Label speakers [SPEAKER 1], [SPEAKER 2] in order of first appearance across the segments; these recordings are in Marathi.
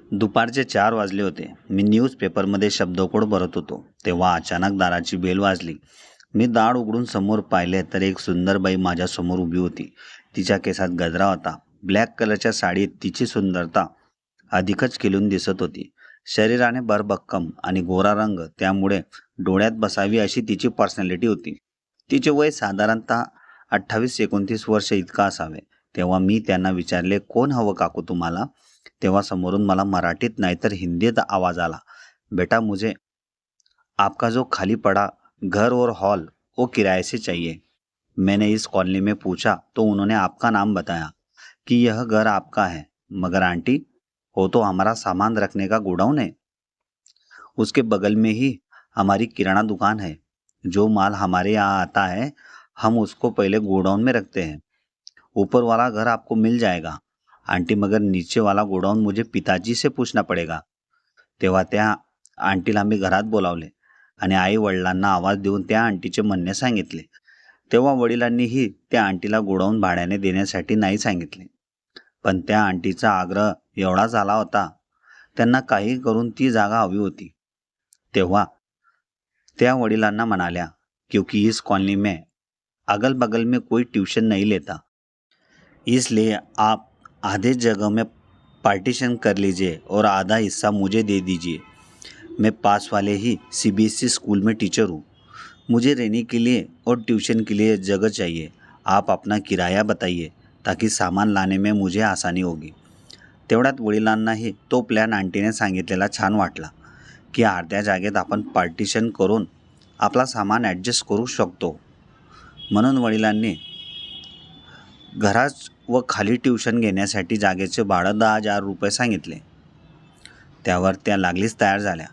[SPEAKER 1] दुपारचे 4 वाजले होते. मी न्यूजपेपरमध्ये शब्दकोड भरत होतो. तेव्हा अचानक दाराची बेल वाजली. मी दार उघडून समोर पाहिले तर एक सुंदर बाई माझ्यासमोर उभी होती. तिच्या केसात गजरा होता. ब्लॅक कलरच्या साडीत तिची सुंदरता अधिकच खिलून दिसत होती. शरीराने भरभक्कम आणि गोरा रंग, त्यामुळे डोळ्यात बसावी अशी तिची पर्सनॅलिटी होती. तिचे वय साधारणतः 28-29 वर्ष इतका असावे. तेव्हा मी त्यांना विचारले, "कोण हवं काकू तुम्हाला?" तेव्हा समोरून मला मराठीत नाहीतर हिंदीत आवाज आला, "बेटा, मुझे आपका जो खाली पड़ा घर और हॉल वो किराए से चाहिए." मैंने इस कॉलोनी में पूछा तो उन्होंने आपका नाम बताया कि यह घर आपका है। मगर आंटी, वो तो हमारा सामान रखने का गोडाउन है। उसके बगल में ही हमारी किराना दुकान है। जो माल हमारे यहाँ आता है हम उसको पहले गोडाउन में रखते हैं। ऊपर वाला घर आपको मिल जाएगा आंटी, मगर नीचे वाला गोडाउन मुझे पिताजी से पूछना पडेगा. तेव्हा त्या आंटीला मी घरात बोलावले आणि आई वडिलांना आवाज देऊन त्या आंटीचे म्हणणे सांगितले. तेव्हा वडिलांनीही त्या आंटीला गोडाऊन भाड्याने देण्यासाठी नाही सांगितले. पण त्या आंटीचा आग्रह एवढा झाला होता, त्यांना काही करून ती जागा हवी होती. तेव्हा त्या वडिलांना म्हणाल्या, क्योंकि इस कॉलोनी में अगल बगल में कोई ट्यूशन नहीं लेता, इसलिए आप आधे जगह में पार्टीशन कर लीजिए और आधा हिस्सा मुझे दे दीजिए. मैं पास वाले ही सीबीएसई स्कूल में टीचर हूँ. मुझे रहने के लिए और ट्यूशन के लिए जगह चाहिए. आप अपना किराया बताइए ताकि सामान लाने में मुझे आसानी होगी. तेवढ्यात वडिलांनाही तो प्लॅन आंटीने सांगितलेला छान वाटला की अर्ध्या जागेत आपण पार्टिशन करून आपला सामान ॲडजस्ट करू शकतो. म्हणून वडिलांनी घरात व खाली ट्यूशन घेण्यासाठी जागेचे भाडं 10,000 रुपये सांगितले. त्यावर त्या लागलीच तयार झाल्या.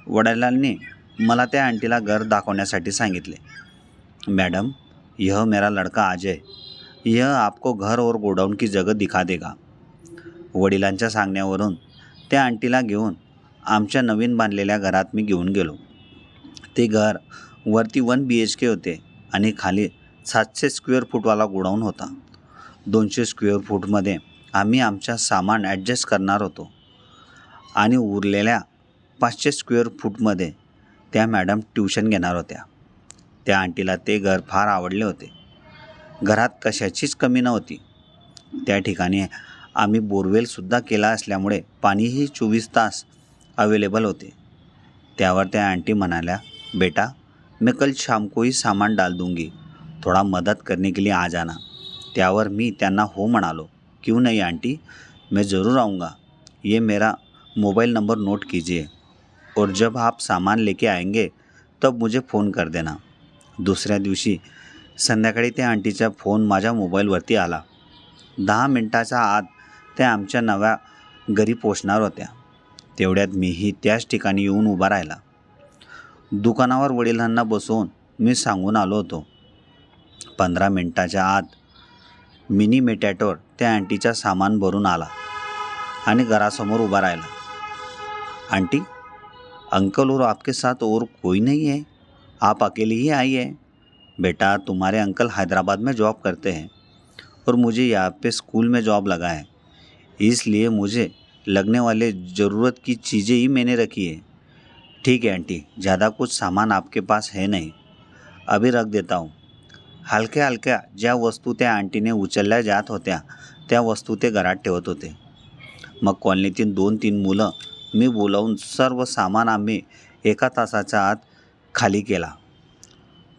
[SPEAKER 1] वडिलांनी मला त्या आंटीला घर दाखवण्यासाठी सांगितले. मैडम, यह मेरा लड़का अजय, यह आपको घर और गोडाउन की जगह दिखा देगा. वडिलांच्या सांगण्यावरून त्या आंटीला घेऊन आमच्या नवीन बांधलेल्या घरात मी घेऊन गेलो. ते घर वरती 1 BHK होते आणि खाली 700 स्क्वेअर फूटवाला गोडाऊन होता. 200 स्क्वेअर फूटमध्ये आम्ही आमच्या सामान ॲडजस्ट करणार होतो आणि उरलेल्या 500 स्क्वेअर फूटमध्ये त्या मॅडम ट्यूशन घेणार होत्या. त्या आंटीला ते घर फार आवडले होते. घरात कशाचीच कमी नव्हती. त्या ठिकाणी आम्ही बोरवेलसुद्धा केला असल्यामुळे पाणीही 24 तास अवेलेबल होते. त्यावर त्या आंटी म्हणाल्या, बेटा, मैं कल शाम को ही सामान डाल दूंगी, थोड़ा मदद करने के लिए आ जाना. त्यावर मी त्यांना हो म्हणालो. क्यों नहीं आंटी, मैं ज़रूर आऊँगा. ये मेरा मोबाइल नंबर नोट कीजिए और जब आप सामान लेके आएंगे तब मुझे फ़ोन कर देना. दुसऱ्या दिवशी संध्याकाळी त्या आंटीचा फोन माझ्या मोबाईलवरती आला. 10 मिनिटाच्या आत त्या आमच्या नव्या घरी पोचणार होत्या. तेवढ्यात मीही त्याच ठिकाणी येऊन उभा राहिला. दुकानावर वडिलांना बसवून मी सांगून आलो होतो. 15 मिनिटाच्या आत मिनी मेटॅटोर त्या आंटीचा सामान भरून आला आणि घरासमोर उभा राहिला. आंटी, अंकल और आपके साथ और कोई नहीं है? आप अकेली ही आई है? बेटा, तुम्हारे अंकल हैदराबाद में जॉब करते हैं और मुझे यहाँ पे स्कूल में जॉब लगा है, इसलिए मुझे लगने वाले ज़रूरत की चीज़ें ही मैंने रखी है. ठीक है आंटी, ज़्यादा कुछ सामान आपके पास है नहीं, अभी रख देता हूँ. हलक्या हलक्या ज्या वस्तू त्या आंटीने उचलल्या जात होत्या त्या वस्तू ते घरात ठेवत होते. मग कॉलनीतील 2-3 मुलं मी बोलावून सर्व सामान आम्ही 1 तासाच्या आत खाली केला.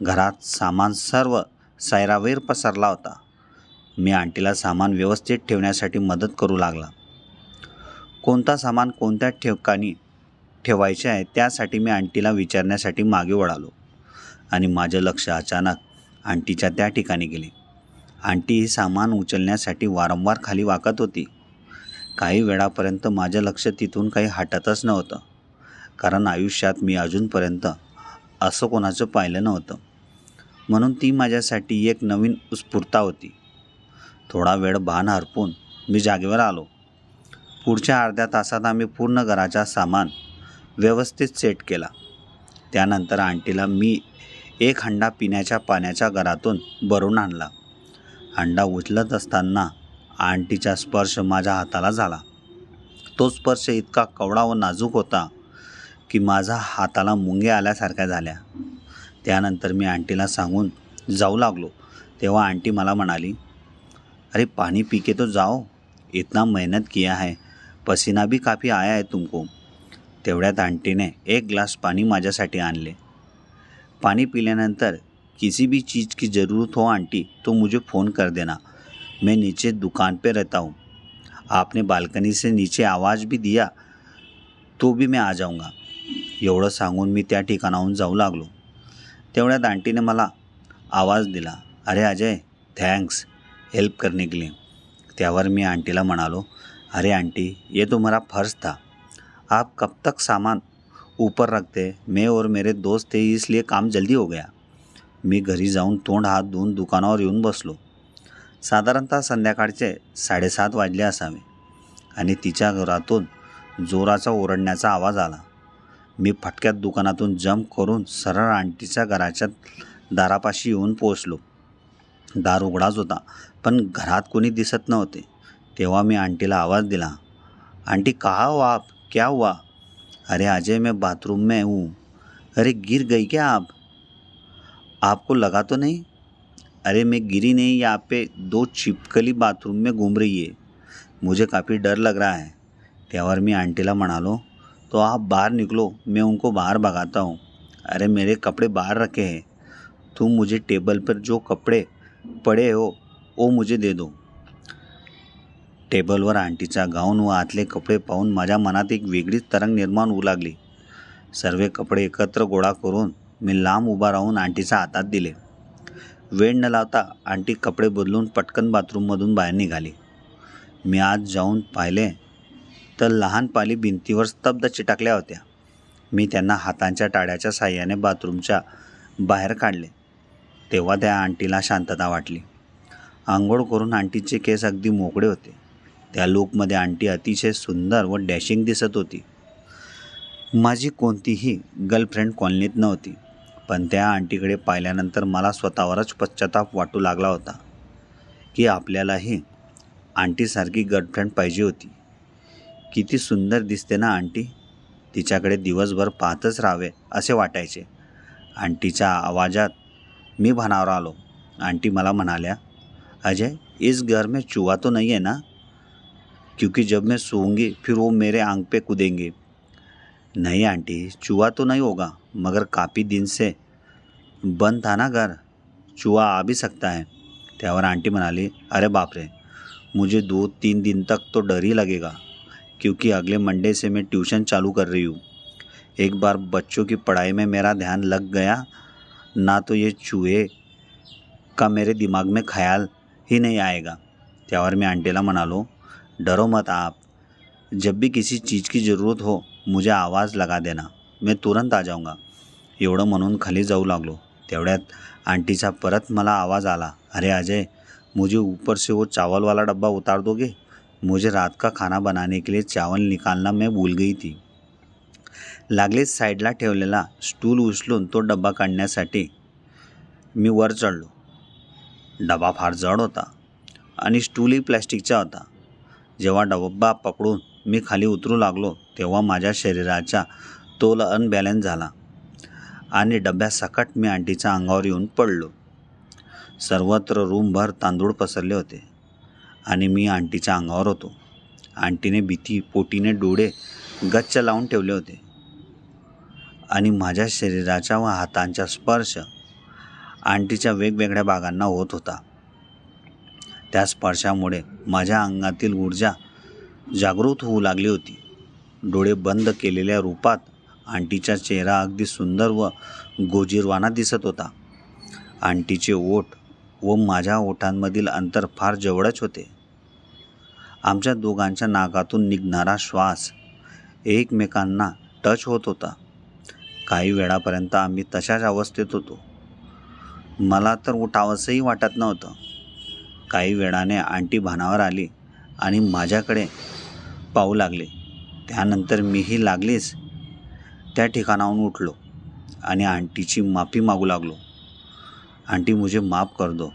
[SPEAKER 1] घरात सामान सर्व सैरावैर पसरला होता. मी आंटीला सामान व्यवस्थित ठेवण्यासाठी मदत करू लागला. कोणता सामान कोणत्या ठिकाणी ठेवायचे आहे त्यासाठी मी आंटीला विचारण्यासाठी मागे वळालो आणि माझं लक्ष अचानक आंटीच्या त्या ठिकाणी गेले. आंटी ही सामान उचलण्यासाठी वारंवार खाली वाकत होती. काही वेळापर्यंत माझं लक्ष तिथून काही हटतच नव्हतं, कारण आयुष्यात मी अजूनपर्यंत असं कोणाचं पाहिलं नव्हतं. म्हणून ती माझ्यासाठी एक नवीन उत्स्फूर्तता होती. थोडा वेळ भान हरपून मी जागेवर आलो. पुढच्या अर्ध्या तासात आम्ही पूर्ण घराचा सामान व्यवस्थित सेट केला. त्यानंतर आंटीला मी एक हंडा पिण्याच्या पाण्याच्या घरातून भरून आणला. हंडा उचलत असताना आंटीचा स्पर्श माझ्या हाताला झाला. तो स्पर्श इतका कवळा व नाजूक होता की माझा हाताला मुंग्या आल्यासारख्या झाल्या. त्यानंतर मी आंटीला सांगून जाऊ लागलो तेव्हा आंटी मला म्हणाली, अरे पानी पी के तो जाओ, इतना मेहनत किया है, पसीना भी काफ़ी आया है तुमको. तेवढ्यात आंटीने एक ग्लास पाणी माझ्यासाठी आणले. पानी पील्यानंतर किसी भी चीज़ की ज़रूरत हो आंटी तो मुझे फ़ोन कर देना, मैं नीचे दुकान पे रहता हूँ. आपने बाल्कनी से नीचे आवाज़ भी दिया तो भी मैं आ जाऊँगा. एवढं सांगून मी त्या ठिकाणाहून जाऊ लागलो. तेवढ्यात आंटीने मला आवाज़ दिला, अरे अजय, थैंक्स हेल्प करने के लिए. त्यावर मी आंटीला म्हणालो, अरे आंटी, ये तो मेरा फ़र्ज़ था. आप कब तक सामान ऊपर रखते, मैं और मेरे दोस्त थे इसलिए काम जल्दी हो गया. मी घरी जाऊन तोंड हात धुवून दुकानावर येऊन बसलो. साधारणतः संध्याकाळचे 7:30 वाजले असावे आणि तिच्या घरातून जोराचा ओरडण्याचा आवाज आला. मी फटक्यात दुकानातून जंप करून सरळ आंटीच्या घराच्या दारापाशी येऊन पोचलो. दार उघडाच होता पण घरात कोणी दिसत नव्हते. तेव्हा मी आंटीला आवाज़ दिला, आंटी कहाँ हो आप, क्या हुआ? अरे अजय, मैं बाथरूम में हूँ. अरे गिर गई क्या आप? आपको लगा तो नहीं? अरे मैं गिरी नहीं, यहाँ पे 2 छिपकली बाथरूम में घूम रही है, मुझे काफ़ी डर लग रहा है. त्यावर मी आंटीला म्हणालो, तो आप बाहर निकलो, मैं उनको बाहर भगाता हूँ. अरे मेरे कपड़े बाहर रखे हैं, तुम मुझे टेबल पर जो कपड़े पडे हो वो मुझे दे दो. टेबलवर आंटीचा गाऊन व आतले कपडे पाहून माझ्या मनात एक वेगळीच तरंग निर्माण होऊ लागली. सर्व कपडे एकत्र गोळा करून मी लांब उभा राहून आंटीच्या हातात दिले. वेळ न लावता आंटी कपडे बदलून पटकन बाथरूममधून बाहेर निघाली. मी आज जाऊन पाहिले तर लहान पाली भिंतीवर स्तब्ध चिटकल्या होत्या. मी त्यांना हातांच्या टाळ्याच्या साहाय्याने बाथरूमच्या बाहेर काढले. तेव्हा त्या आंटीला शांतता वाटली. आंघोळ करून आंटीचे केस अगदी मोकळे होते. त्या लुकमध्ये आंटी अतिशय सुंदर व डॅशिंग दिसत होती. माझी कोणतीही गर्लफ्रेंड कॉलनीत नव्हती, पण त्या आंटीकडे पाहिल्यानंतर मला स्वतःवरच पश्चाताप वाटू लागला होता की आपल्यालाही आंटीसारखी गर्लफ्रेंड पाहिजे होती. किती सुंदर दिसते ना आंटी, तिच्याकडे दिवसभर पाहतच राहावे असे वाटायचे. आंटीच्या आवाजात मी भानावर आलो. आंटी मला म्हणाल्या, अजय, इस घर में चूहा तो नहीं है ना? क्योंकि जब मैं सोऊंगी फिर वो मेरे आंख पे कूदेंगे. नहीं आंटी, चूहा तो नहीं होगा, मगर काफ़ी दिन से बंद था ना घर, चूहा आ भी सकता है. त्यावर आंटी म्हणाली, अरे बाप रे, मुझे 2-3 दिन तक तो डर ही लगेगा, क्योंकि अगले मंडे से मैं ट्यूशन चालू कर रही हूँ. एक बार बच्चों की पढ़ाई में मेरा ध्यान लग गया ना तो ये चूहे का मेरे दिमाग में ख्याल ही नहीं आएगा. त्यावर मी आंटीला म्हणालो, डरो मत आप, जब भी किसी चीज़ की ज़रूरत हो मुझे आवाज़ लगा देना, मैं तुरंत आ जाऊँगा. एवढं म्हणून खाली जाऊ लागलो. तेवढ्यात आंटीचा परत मला आवाज़ आला, अरे अजय, मुझे ऊपर से वो चावल वाला डब्बा उतार दोगे? मुझे रात का खाना बनाने के लिए चावल निकालना मैं भूल गई थी. लागलीच साईडला ठेवलेला स्टूल उचलून तो डब्बा काढण्यासाठी मी वर चढलो. डबा फार जड होता आणि स्टूलही प्लॅस्टिकचा होता. जेव्हा डब्बा पकडून मी खाली उतरू लागलो तेव्हा माझ्या शरीराचा तोल अनबॅलन्स झाला आणि डब्यासकट मी आंटीच्या अंगावर येऊन पडलो. सर्वत्र रूमभर तांदूळ पसरले होते आणि मी आंटीच्या अंगावर होतो. आंटीने भीती पोटीने डोळे गच्च लावून ठेवले होते आणि माझ्या शरीराच्या व हातांचा स्पर्श आंटीच्या वेगवेगळ्या भागांना होत होता. त्या स्पर्शामुळे माझ्या अंगातील ऊर्जा जागृत होऊ लागली होती. डोळे बंद केलेल्या रूपात आंटीचा चेहरा अगदी सुंदर व गोजीरवाना दिसत होता. आंटीचे ओठ व माझ्या ओठांमधील अंतर फार जवळच होते. आमच्या दोघांच्या नाकातून निघणारा श्वास एकमेकांना टच होत होता. काही वेळापर्यंत आम्ही तशाच अवस्थेत होतो. मला तर उठावंसंही वाटत नव्हतं. काही वेळाने आंटी भानावर आली आणि माझ्याकडे पाहू लागली. त्यानंतर मीही लागलीच त्या ठिकाणाहून उठलो आणि आंटीची माफी मागू लागलो. आंटी, मुझे माफ़ कर दो,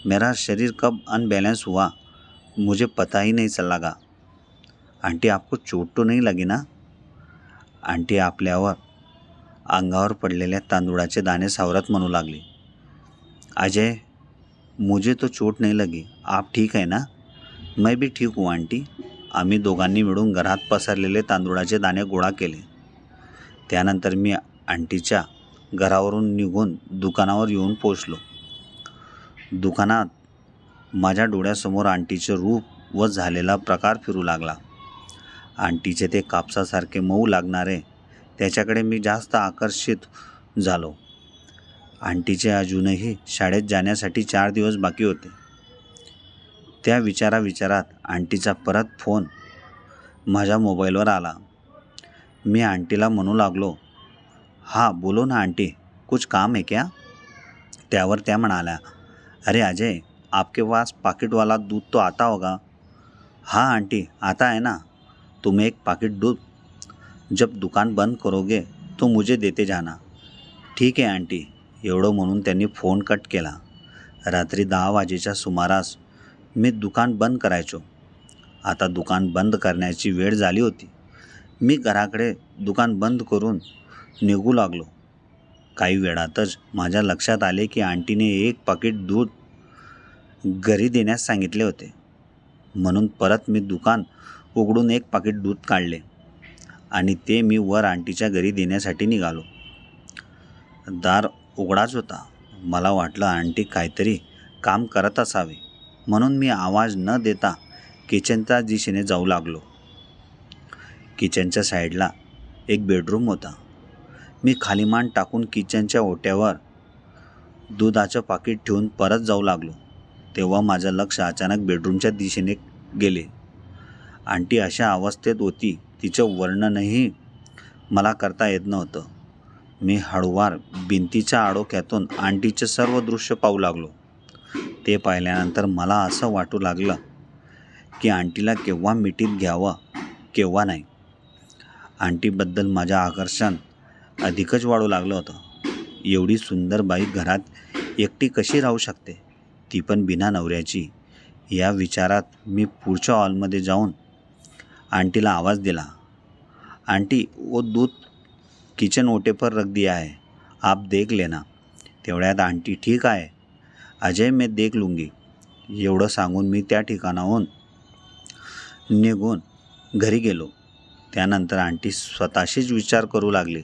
[SPEAKER 1] मेरा शरीर कब अनबैलेंस हुआ मुझे पता ही नहीं लगा. आंटी आपको चोट तो नहीं लगी ना? आंटी आपल्यावर अंगावर पडलेल्या तांदूळाचे दाणे सावरत म्हणू लागली, अजय, मुझे तो चोट नहीं लगी, आप ठीक है ना? मैं भी ठीक हूँ आंटी. आम्ही दोघांनी मिळून घरात पसरलेले तांदूळाचे दाणे गोळा केले. त्यानंतर मी आंटीच्या घरावरून निघून दुकानावर येऊन पोचलो. दुकानात माझ्या डोळ्यासमोर आंटीचे रूप व झालेला प्रकार फिरू लागला. आंटीचे ते कापसासारखे मऊ लागणारे त्याच्याकडे मी जास्त आकर्षित झालो. आंटीचे अजूनही शाळेत जाण्यासाठी 4 दिवस बाकी होते. त्या विचारात आंटीचा परत फोन माझ्या मोबाईलवर आला. मी आंटीला म्हणू लागलो, हाँ बोलो ना आंटी, कुछ काम है क्या? त्यावर त्या म्हणाल्या, अरे अजय, आपके पास पाकिट वाला दूध तो आता होगा? हाँ आंटी, आता है ना. तुम एक पाकिट दूध जब दुकान बंद करोगे तो मुझे देते जाना. ठीक आहे आंटी. एवढं म्हणून त्यांनी फोन कट केला. रात्री 10 वाजेच्या सुमारास मी दुकान बंद करायचो. आता दुकान बंद करण्याची वेळ झाली होती. मी घराकडे दुकान बंद करून निघू लागलो. काही वेळातच माझ्या लक्षात आले की आंटीने एक पाकिट दूध घरी देण्यास सांगितले होते. म्हणून परत मी दुकान उघडून एक पाकिट दूध काढले आणि ते मी वर आंटीच्या घरी देण्यासाठी निघालो. दार उघडाच होता. मला वाटलं आंटी काहीतरी काम करत असावे, म्हणून मी आवाज न देता किचनच्या दिशेने जाऊ लागलो. किचनच्या साईडला एक बेडरूम होता. मी खाली मान टाकून किचनच्या ओट्यावर दुधाचं पाकिट ठेवून परत जाऊ लागलो. तेव्हा माझं लक्ष अचानक बेडरूमच्या दिशेने गेले. आंटी अशा अवस्थेत होती, तिचं वर्णनही मला करता येत नव्हतं. मी हळूवार भिंतीच्या आडोक्यातून आंटीचे सर्व दृश्य पाहू लागलो. ते पाहिल्यानंतर मला असं वाटू लागलं की आंटीला केव्हा मिठीत घ्यावं, केव्हा नाही. आंटीबद्दल माझं आकर्षण अधिकच वाढू लागलं होतं. एवढी सुंदर बाई घरात एकटी कशी राहू शकते, ती पण बिना नवऱ्याची. या विचारात मी पुढच्या हॉलमध्ये जाऊन आंटीला आवाज दिला, आंटी, वो दूध किचन ओटे पर रख दिया है, आप देख लेना. तेवढ्यात आंटी, ठीक आहे अजय, मैं देख लूँगी. एवढं सांगून मी त्या ठिकाणाहून निघून घरी गेलो. त्यानंतर आंटी स्वतःशीच विचार करू लागली,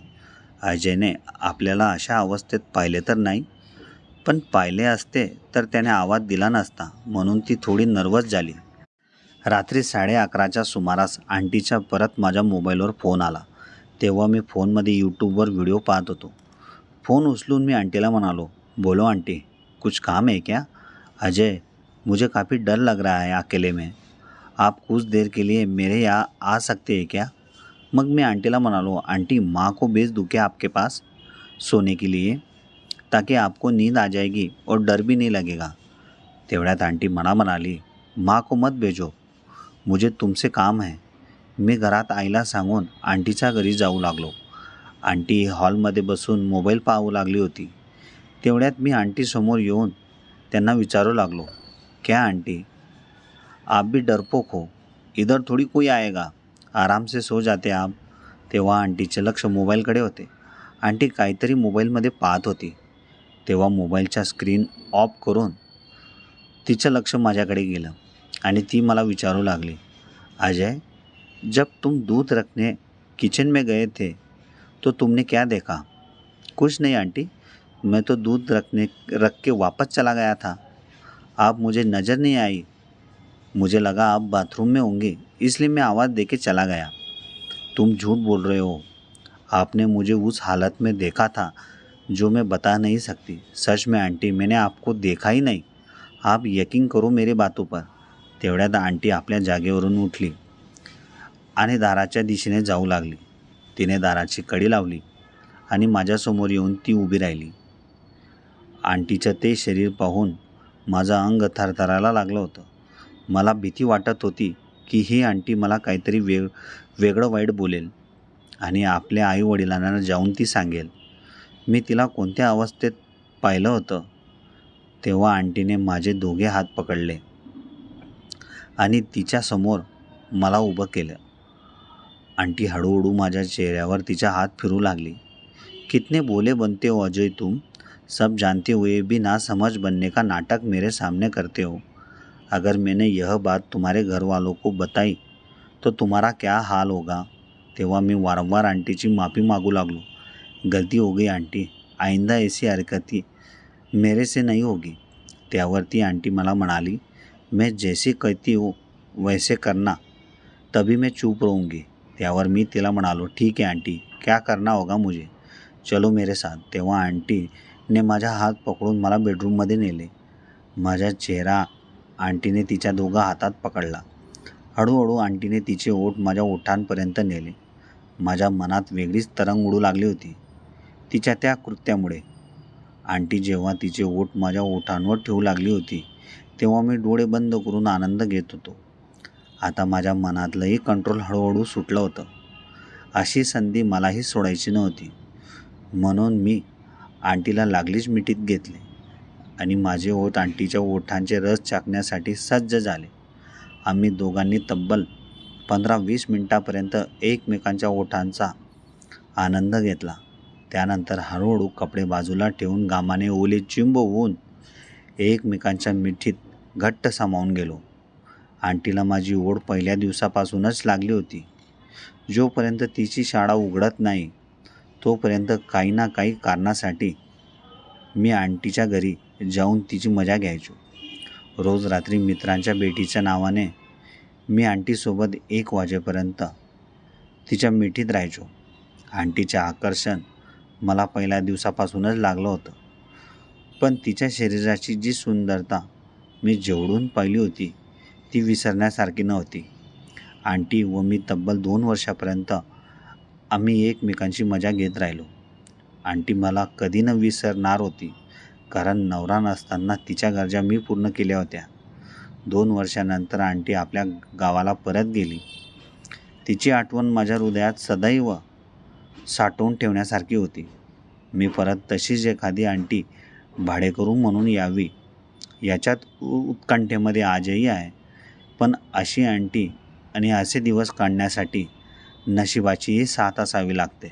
[SPEAKER 1] अजयने आपल्याला अशा अवस्थेत पाहिले तर नाही, पण पाहिले असते तर त्याने आवाज दिला नसता, म्हणून ती थोडी नर्वस झाली. रात्री 11:30च्या सुमारास आंटीच्या परत माझ्या मोबाईलवर फोन आला. तेव्हा मी फोनमध्ये यूट्यूबवर व्हिडिओ पाहत होतो. फोन उचलून मी आंटीला म्हणालो, बोलो आंटी, कुछ काम है क्या? अजय, मुझे काफ़ी डर लग रहा है अकेले में. आप कुछ देर के लिए मेरे यहाँ आ सकते हैं क्या? मग मी आंटीला म्हणालो, आंटी, माँ को भेज दूँ क्या आपके पास सोने के लिए, ताकि आपको नींद आ जाएगी और डर भी नहीं लगेगा. तेवढ्यात आंटी मला म्हणाली, माँ को मत भेजो, मुझे तुमसे काम है. मी घरात आईला सांगून आंटीच्या घरी जाऊ लागलो. आंटी हॉलमध्ये बसून मोबाईल पाहू लागली होती. तेवढ्यात मी आंटीसमोर येऊन त्यांना विचारू लागलो, क्या आंटी, आप भी डरपोक हो, इधर थोड़ी कोई आएगा, आराम से सो जाते आप. तेव्हा आंटीचे लक्ष मोबाईलकडे होते. आंटी काहीतरी मोबाईलमध्ये पाहत होती. तेव्हा मोबाईलच्या स्क्रीन ऑफ करून तिचं लक्ष माझ्याकडे गेलं आणि ती मला विचारू लागली, अजय, जब तुम दूध रखने किचन में गए थे तो तुमने क्या देखा? कुछ नहीं आंटी, मैं तो दूध रख के वापस चला गया था. आप मुझे नज़र नहीं आई. मुझे लगा आप बाथरूम में होंगे, इसलिए मैं आवाज़ देके चला गया. तुम झूठ बोल रहे हो. आपने मुझे उस हालत में देखा था जो मैं बता नहीं सकती. सच में आंटी, मैंने आपको देखा ही नहीं. आप यकीन करो मेरी बातों पर. तेवढ्यात आंटी आपल्या जागेवरून उठली आणि दाराच्या दिशेने जाऊ लागली. तिने दाराची कडी लावली आणि माझ्यासमोर येऊन ती उभी राहिली. आंटीचं ते शरीर पाहून माझं अंग थरथरायला लागलं होतं. मला भीती वाटत होती की ही आंटी मला काहीतरी वेगळं वाईट बोलेल आणि आपल्या आईवडिलांना जाऊन ती सांगेल मी तिला कोणत्या अवस्थेत पाहिलं होतं. तेव्हा आंटीने माझे दोघे हात पकडले आणि तिच्यासमोर मला उभं केलं. आंटी हळूहळू माझ्या चेहऱ्यावर तिचा हात फिरू लागली. कितने भोले बनते हो अजय तुम. सब जानते हुए भी ना समझ बनने का नाटक मेरे सामने करते हो. अगर मैंने यह बात तुम्हारे घर वालों को बताई तो तुम्हारा क्या हाल होगा. तेव्हा मी वारंवार आंटीची माफ़ी मागू लागलो. गलती हो गई आंटी. आइंदा ऐसी हरकती मेरे से नहीं होगी. त्यावरती आंटी मला म्हणाली, मैं जैसी कहती हूँ वैसे करना, तभी मैं चुप रहूँगी. त्यावर मी तिला म्हणालो, ठीक आहे आंटी, क्या करना होगा मुझे, चलो मेरे साथ. तेव्हा आंटीने माझा हात पकडून मला बेडरूममध्ये नेले. माझा चेहरा आंटीने तिच्या दोघा हातात पकडला. हळूहळू आंटीने तिचे ओठ माझ्या ओठांपर्यंत नेले. माझ्या मनात वेगळीच तरंग उडू लागली होती तिच्या त्या कृत्यामुळे. आंटी जेव्हा तिचे ओठ माझ्या ओठांवर ठेवू लागली होती तेव्हा मी डोळे बंद करून आनंद घेत होतो. आता माझ्या मनातलंही कंट्रोल हळूहळू सुटलं होतं. अशी संधी मलाही सोडायची नव्हती. म्हणून मी आंटीला लागलीच मिठीत घेतले आणि माझे ओठ आंटीच्या ओठांचे रस चाखण्यासाठी सज्ज झाले. आम्ही दोघांनी तब्बल 15-20 मिनिटापर्यंत एकमेकांच्या ओठांचा आनंद घेतला. त्यानंतर हळूहळू कपडे बाजूला ठेवून घामाने ओले चिंब होऊन एकमेकांच्या मिठीत घट्ट सामावून गेलो. आंटीला माझी ओढ पहिल्या दिवसापासूनच लागली होती. जोपर्यंत तिची शाळा उघडत नाही तोपर्यंत काही ना काही कारणासाठी मी आंटीच्या घरी जाऊन तिची मजा घ्यायचो. रोज रात्री मित्रांच्या भेटीच्या नावाने मी आंटीसोबत 1 वाजेपर्यंत तिच्या मिठीत राहायचो. आंटीचे आकर्षण मला पहिल्या दिवसापासूनच लागलं होतं. पण तिच्या शरीराची जी सुंदरता मी जेवढून पाहिली होती ती विसरण्यासारखी नव्हती. आंटी व मी तब्बल 2 वर्षापर्यंत आम्ही एकमेकांची मजा घेत राहिलो. आंटी मला कधी न विसरणार होती, कारण नवरा नसताना तिच्या गरजा मी पूर्ण केल्या होत्या. 2 वर्षानंतर आंटी आपल्या गावाला परत गेली. तिची आठवण माझ्या हृदयात सदैव साठवून ठेवण्यासारखी होती. मी परत तशीच एखादी आंटी भाडेकरू म्हणून यावी याच्यात उत्कंठेमध्ये आजही आहे. पण अशी आंटी आणि असे दिवस काढण्यासाठी नशिबाचीही साथ असावी लागते.